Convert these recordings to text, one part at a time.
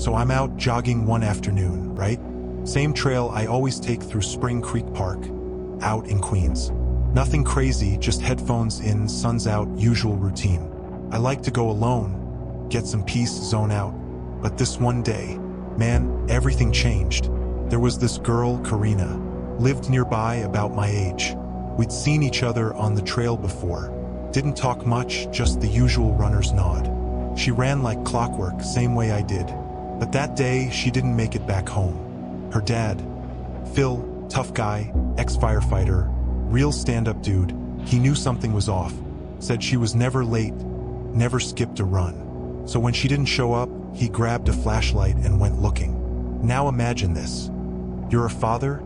So I'm out jogging one afternoon, right? Same trail I always take through Spring Creek Park, out in Queens. Nothing crazy, just headphones in, sun's out, usual routine. I like to go alone, get some peace, zone out. But this one day, man, everything changed. There was this girl, Karina, lived nearby about my age. We'd seen each other on the trail before. Didn't talk much, just the usual runner's nod. She ran like clockwork, same way I did. But that day, she didn't make it back home. Her dad, Phil, tough guy, ex-firefighter, real stand-up dude, he knew something was off. Said she was never late, never skipped a run. So when she didn't show up, he grabbed a flashlight and went looking. Now imagine this. You're a father,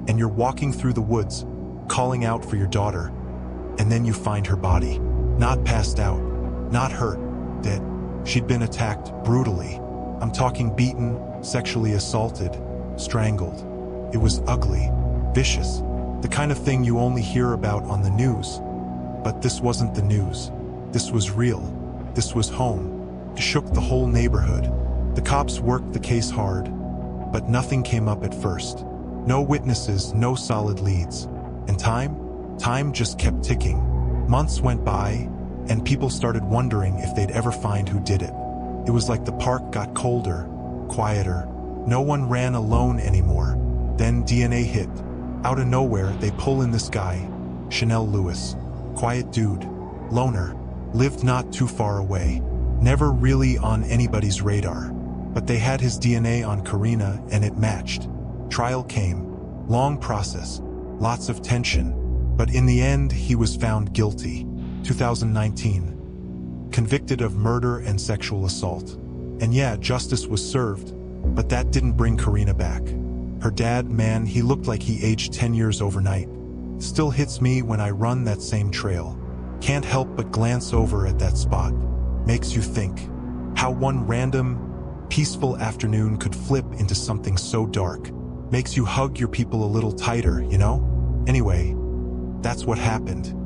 and you're walking through the woods, calling out for your daughter, and then you find her body. Not passed out, not hurt, dead. She'd been attacked brutally. I'm talking beaten, sexually assaulted, strangled. It was ugly, vicious, the kind of thing you only hear about on the news. But this wasn't the news. This was real. This was home. It shook the whole neighborhood. The cops worked the case hard, but nothing came up at first. No witnesses, no solid leads. And time just kept ticking. Months went by, and people started wondering if they'd ever find who did it. It was like the park got colder, quieter. No one ran alone anymore. Then DNA hit. Out of nowhere, they pull in this guy, Chanel Lewis. Quiet dude, loner, lived not too far away. Never really on anybody's radar. But they had his DNA on Karina, and it matched. Trial came. Long process. Lots of tension. But in the end, he was found guilty. 2019. Convicted of murder and sexual assault. And yeah, justice was served, but that didn't bring Karina back. Her dad, man, he looked like he aged 10 years overnight. Still hits me when I run that same trail. Can't help but glance over at that spot. Makes you think how one random, peaceful afternoon could flip into something so dark. Makes you hug your people a little tighter, you know? Anyway, that's what happened.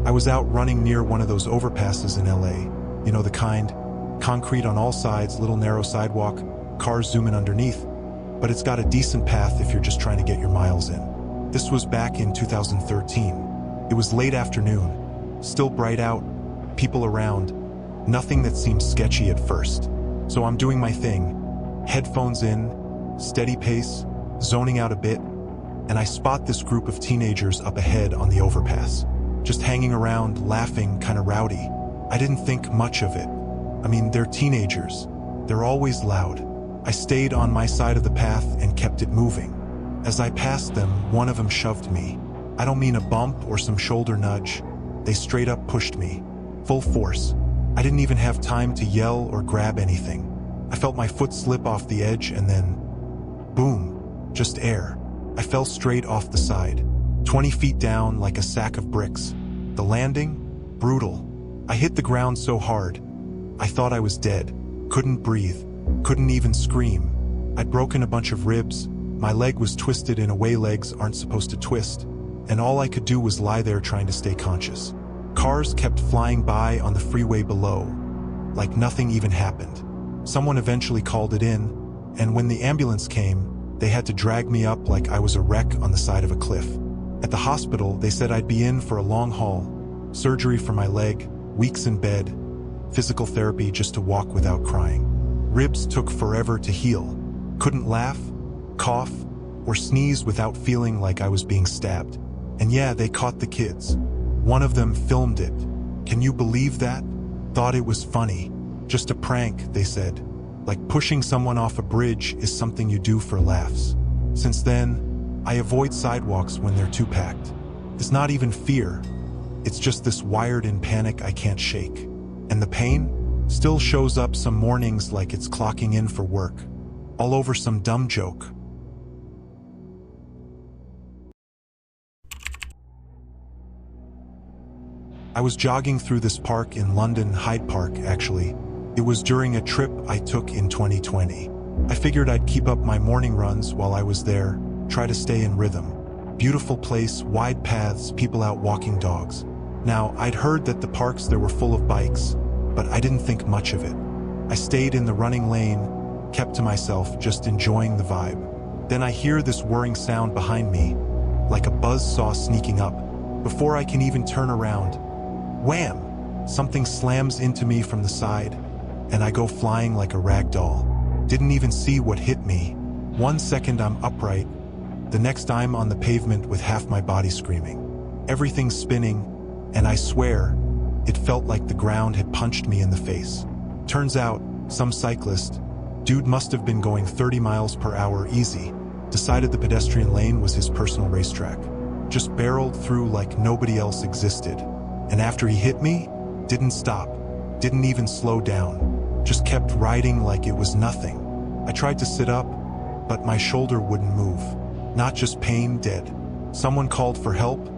I was out running near one of those overpasses in LA. You know the kind, concrete on all sides, little narrow sidewalk, cars zooming underneath, but it's got a decent path if you're just trying to get your miles in. This was back in 2013. It was late afternoon, still bright out, people around, nothing that seemed sketchy at first. So I'm doing my thing, headphones in, steady pace, zoning out a bit, and I spot this group of teenagers up ahead on the overpass. Just hanging around, laughing, kinda rowdy. I didn't think much of it. I mean, they're teenagers. They're always loud. I stayed on my side of the path and kept it moving. As I passed them, one of them shoved me. I don't mean a bump or some shoulder nudge. They straight up pushed me. Full force. I didn't even have time to yell or grab anything. I felt my foot slip off the edge and then, boom, just air. I fell straight off the side, 20 feet down like a sack of bricks. The landing? Brutal. I hit the ground so hard, I thought I was dead. Couldn't breathe, couldn't even scream. I'd broken a bunch of ribs, my leg was twisted in a way legs aren't supposed to twist, and all I could do was lie there trying to stay conscious. Cars kept flying by on the freeway below, like nothing even happened. Someone eventually called it in, and when the ambulance came, they had to drag me up like I was a wreck on the side of a cliff. At the hospital, they said I'd be in for a long haul, surgery for my leg, weeks in bed, physical therapy just to walk without crying. Ribs took forever to heal. Couldn't laugh, cough, or sneeze without feeling like I was being stabbed. And yeah, they caught the kids. One of them filmed it. Can you believe that? Thought it was funny. Just a prank, they said. Like pushing someone off a bridge is something you do for laughs. Since then, I avoid sidewalks when they're too packed. It's not even fear. It's just this wired-in panic I can't shake. And the pain still shows up some mornings like it's clocking in for work. All over some dumb joke. I was jogging through this park in London, Hyde Park, actually. It was during a trip I took in 2020. I figured I'd keep up my morning runs while I was there, try to stay in rhythm. Beautiful place, wide paths, people out walking dogs. Now, I'd heard that the parks there were full of bikes, but I didn't think much of it. I stayed in the running lane, kept to myself, just enjoying the vibe. Then I hear this whirring sound behind me, like a buzzsaw sneaking up. Before I can even turn around, wham! Something slams into me from the side, and I go flying like a rag doll. Didn't even see what hit me. 1 second I'm upright, the next I'm on the pavement with half my body screaming. Everything's spinning, and I swear, it felt like the ground had punched me in the face. Turns out, some cyclist, dude must have been going 30 miles per hour easy, decided the pedestrian lane was his personal racetrack. Just barreled through like nobody else existed. And after he hit me, didn't stop, didn't even slow down. Just kept riding like it was nothing. I tried to sit up, but my shoulder wouldn't move. Not just pain, dead. Someone called for help,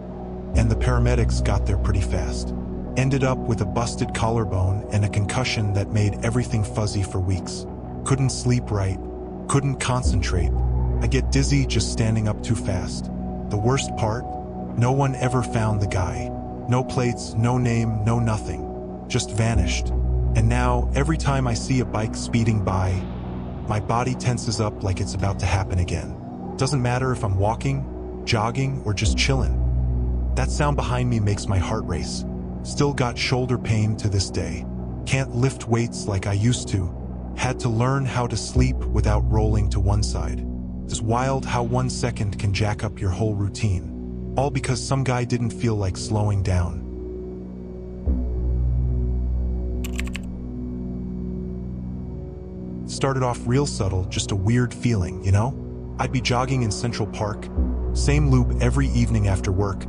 and the paramedics got there pretty fast. Ended up with a busted collarbone and a concussion that made everything fuzzy for weeks. Couldn't sleep right, couldn't concentrate. I get dizzy just standing up too fast. The worst part? No one ever found the guy. No plates, no name, no nothing. Just vanished. And now, every time I see a bike speeding by, my body tenses up like it's about to happen again. Doesn't matter if I'm walking, jogging, or just chilling. That sound behind me makes my heart race. Still got shoulder pain to this day. Can't lift weights like I used to. Had to learn how to sleep without rolling to one side. It's wild how 1 second can jack up your whole routine. All because some guy didn't feel like slowing down. Started off real subtle, just a weird feeling, you know? I'd be jogging in Central Park, same loop every evening after work,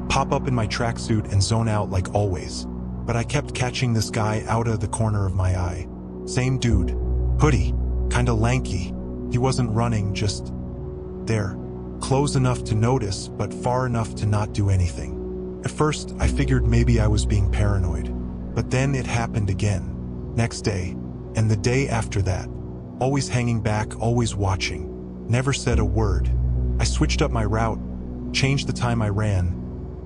pop up in my tracksuit and zone out like always. But I kept catching this guy out of the corner of my eye. Same dude, hoodie, kinda lanky. He wasn't running, just there. Close enough to notice, but far enough to not do anything. At first, I figured maybe I was being paranoid. But then it happened again. Next day, and the day after that. Always hanging back, always watching. Never said a word. I switched up my route, changed the time I ran,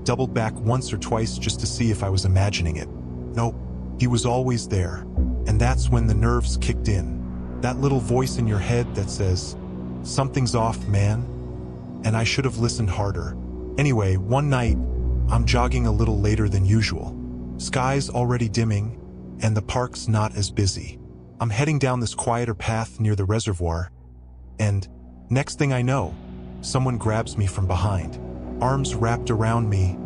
doubled back once or twice just to see if I was imagining it. Nope, he was always there. And that's when the nerves kicked in. That little voice in your head that says, "Something's off, man." And I should have listened harder. Anyway, one night, I'm jogging a little later than usual. Sky's already dimming, and the park's not as busy. I'm heading down this quieter path near the reservoir, and next thing I know, someone grabs me from behind, arms wrapped around me,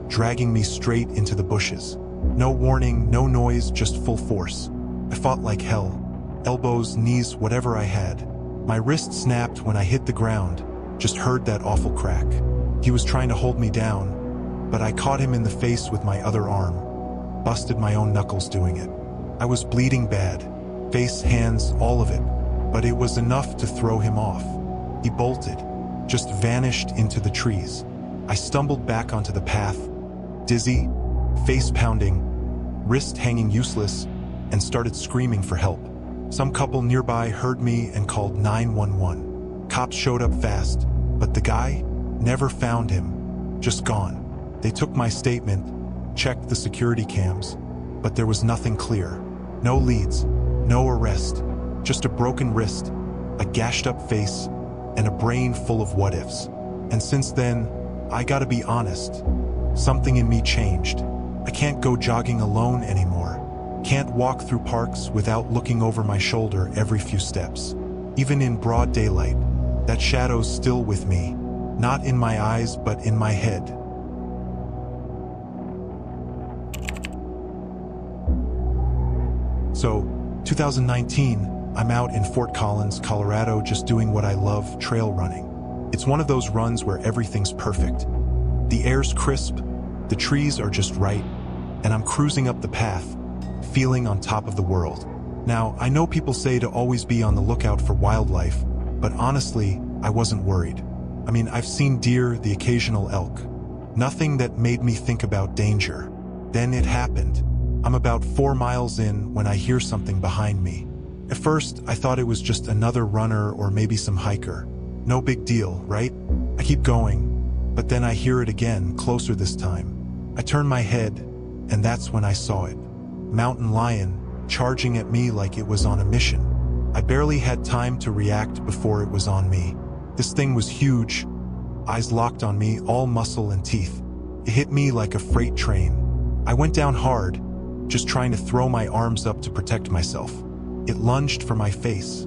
dragging me straight into the bushes. No warning, no noise, just full force. I fought like hell. Elbows, knees, whatever I had. My wrist snapped when I hit the ground, just heard that awful crack. He was trying to hold me down, but I caught him in the face with my other arm. Busted my own knuckles doing it. I was bleeding bad. Face, hands, all of it. But it was enough to throw him off. He bolted, just vanished into the trees. I stumbled back onto the path, dizzy, face pounding, wrist hanging useless, and started screaming for help. Some couple nearby heard me and called 911. Cops showed up fast, but the guy, never found him, just gone. They took my statement, checked the security cams, but there was nothing clear. No leads, no arrest, just a broken wrist, a gashed up face, and a brain full of what-ifs. And since then, I gotta be honest, something in me changed. I can't go jogging alone anymore. Can't walk through parks without looking over my shoulder every few steps. Even in broad daylight, that shadow's still with me, not in my eyes but in my head. So, 2019, I'm out in Fort Collins, Colorado, just doing what I love, trail running. It's one of those runs where everything's perfect. The air's crisp, the trees are just right, and I'm cruising up the path, feeling on top of the world. Now, I know people say to always be on the lookout for wildlife, but honestly, I wasn't worried. I mean, I've seen deer, the occasional elk. Nothing that made me think about danger. Then it happened. I'm about 4 miles in when I hear something behind me. At first, I thought it was just another runner or maybe some hiker. No big deal, right? I keep going, but then I hear it again, closer this time. I turn my head, and that's when I saw it. Mountain lion, charging at me like it was on a mission. I barely had time to react before it was on me. This thing was huge, eyes locked on me, all muscle and teeth. It hit me like a freight train. I went down hard, just trying to throw my arms up to protect myself. It lunged for my face,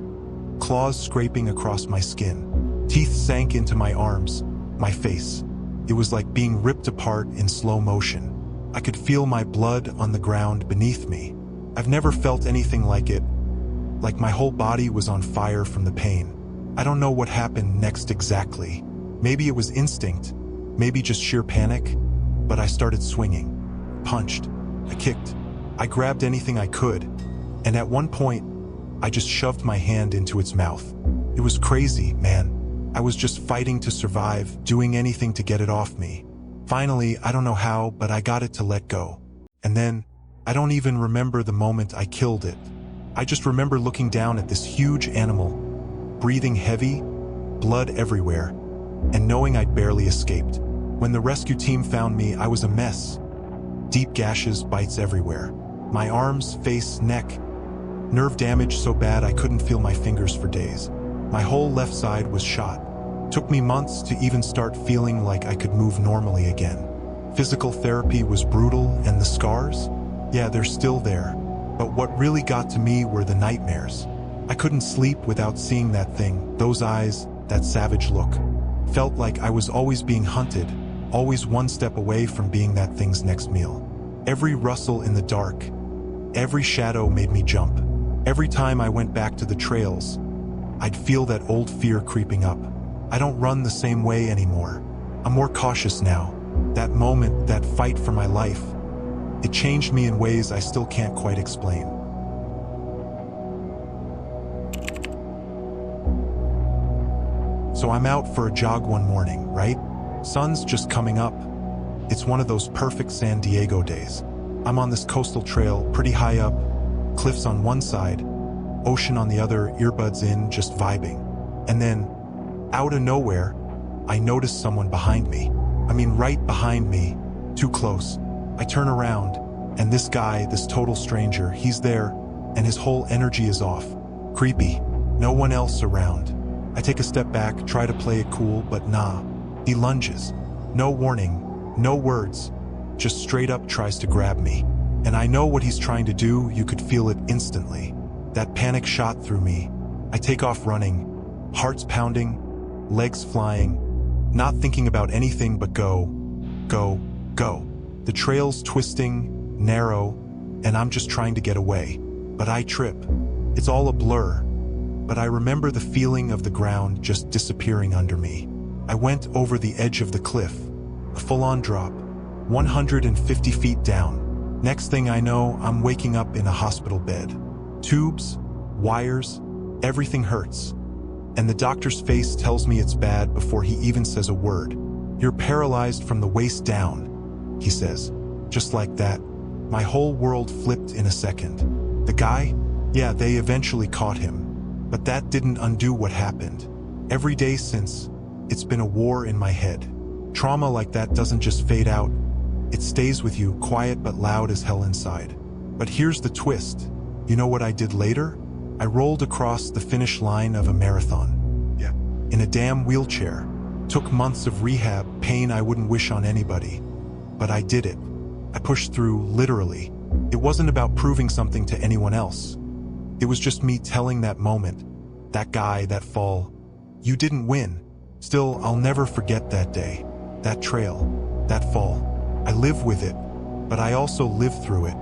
claws scraping across my skin. Teeth sank into my arms, my face. It was like being ripped apart in slow motion. I could feel my blood on the ground beneath me. I've never felt anything like it, like my whole body was on fire from the pain. I don't know what happened next exactly. Maybe it was instinct, maybe just sheer panic, but I started swinging. Punched, I kicked, I grabbed anything I could, and at one point, I just shoved my hand into its mouth. It was crazy, man. I was just fighting to survive, doing anything to get it off me. Finally, I don't know how, but I got it to let go. And then, I don't even remember the moment I killed it. I just remember looking down at this huge animal, breathing heavy, blood everywhere, and knowing I'd barely escaped. When the rescue team found me, I was a mess. Deep gashes, bites everywhere. My arms, face, neck. Nerve damage so bad I couldn't feel my fingers for days. My whole left side was shot. Took me months to even start feeling like I could move normally again. Physical therapy was brutal, and the scars? Yeah, they're still there. But what really got to me were the nightmares. I couldn't sleep without seeing that thing, those eyes, that savage look. Felt like I was always being hunted, always one step away from being that thing's next meal. Every rustle in the dark, every shadow made me jump. Every time I went back to the trails, I'd feel that old fear creeping up. I don't run the same way anymore. I'm more cautious now. That moment, that fight for my life, it changed me in ways I still can't quite explain. So I'm out for a jog one morning, right? Sun's just coming up. It's one of those perfect San Diego days. I'm on this coastal trail, pretty high up, cliffs on one side, ocean on the other, earbuds in, just vibing. And then, out of nowhere, I noticed someone behind me. I mean, right behind me, Too close. I turn around, and this guy, this total stranger, he's there, and his whole energy is off. Creepy. No one else around. I take a step back, try to play it cool, but nah. He lunges. No warning, no words, just straight up tries to grab me. And I know what he's trying to do, you could feel it instantly. That panic shot through me. I take off running, heart's pounding, legs flying, not thinking about anything but go, go, go. The trail's twisting, narrow, and I'm just trying to get away. But I trip. It's all a blur. But I remember the feeling of the ground just disappearing under me. I went over the edge of the cliff, a full-on drop, 150 feet down. Next thing I know, I'm waking up in a hospital bed. Tubes, wires, everything hurts. And the doctor's face tells me it's bad before he even says a word. You're paralyzed from the waist down, he says. Just like that, my whole world flipped in a second. The guy? Yeah, they eventually caught him. But that didn't undo what happened. Every day since, it's been a war in my head. Trauma like that doesn't just fade out. It stays with you, quiet but loud as hell inside. But here's the twist. You know what I did later? I rolled across the finish line of a marathon. Yeah. In a damn wheelchair. Took months of rehab, pain I wouldn't wish on anybody. But I did it. I pushed through, literally. It wasn't about proving something to anyone else. It was just me telling that moment, that guy, that fall, you didn't win. Still, I'll never forget that day, that trail, that fall. I live with it, but I also live through it.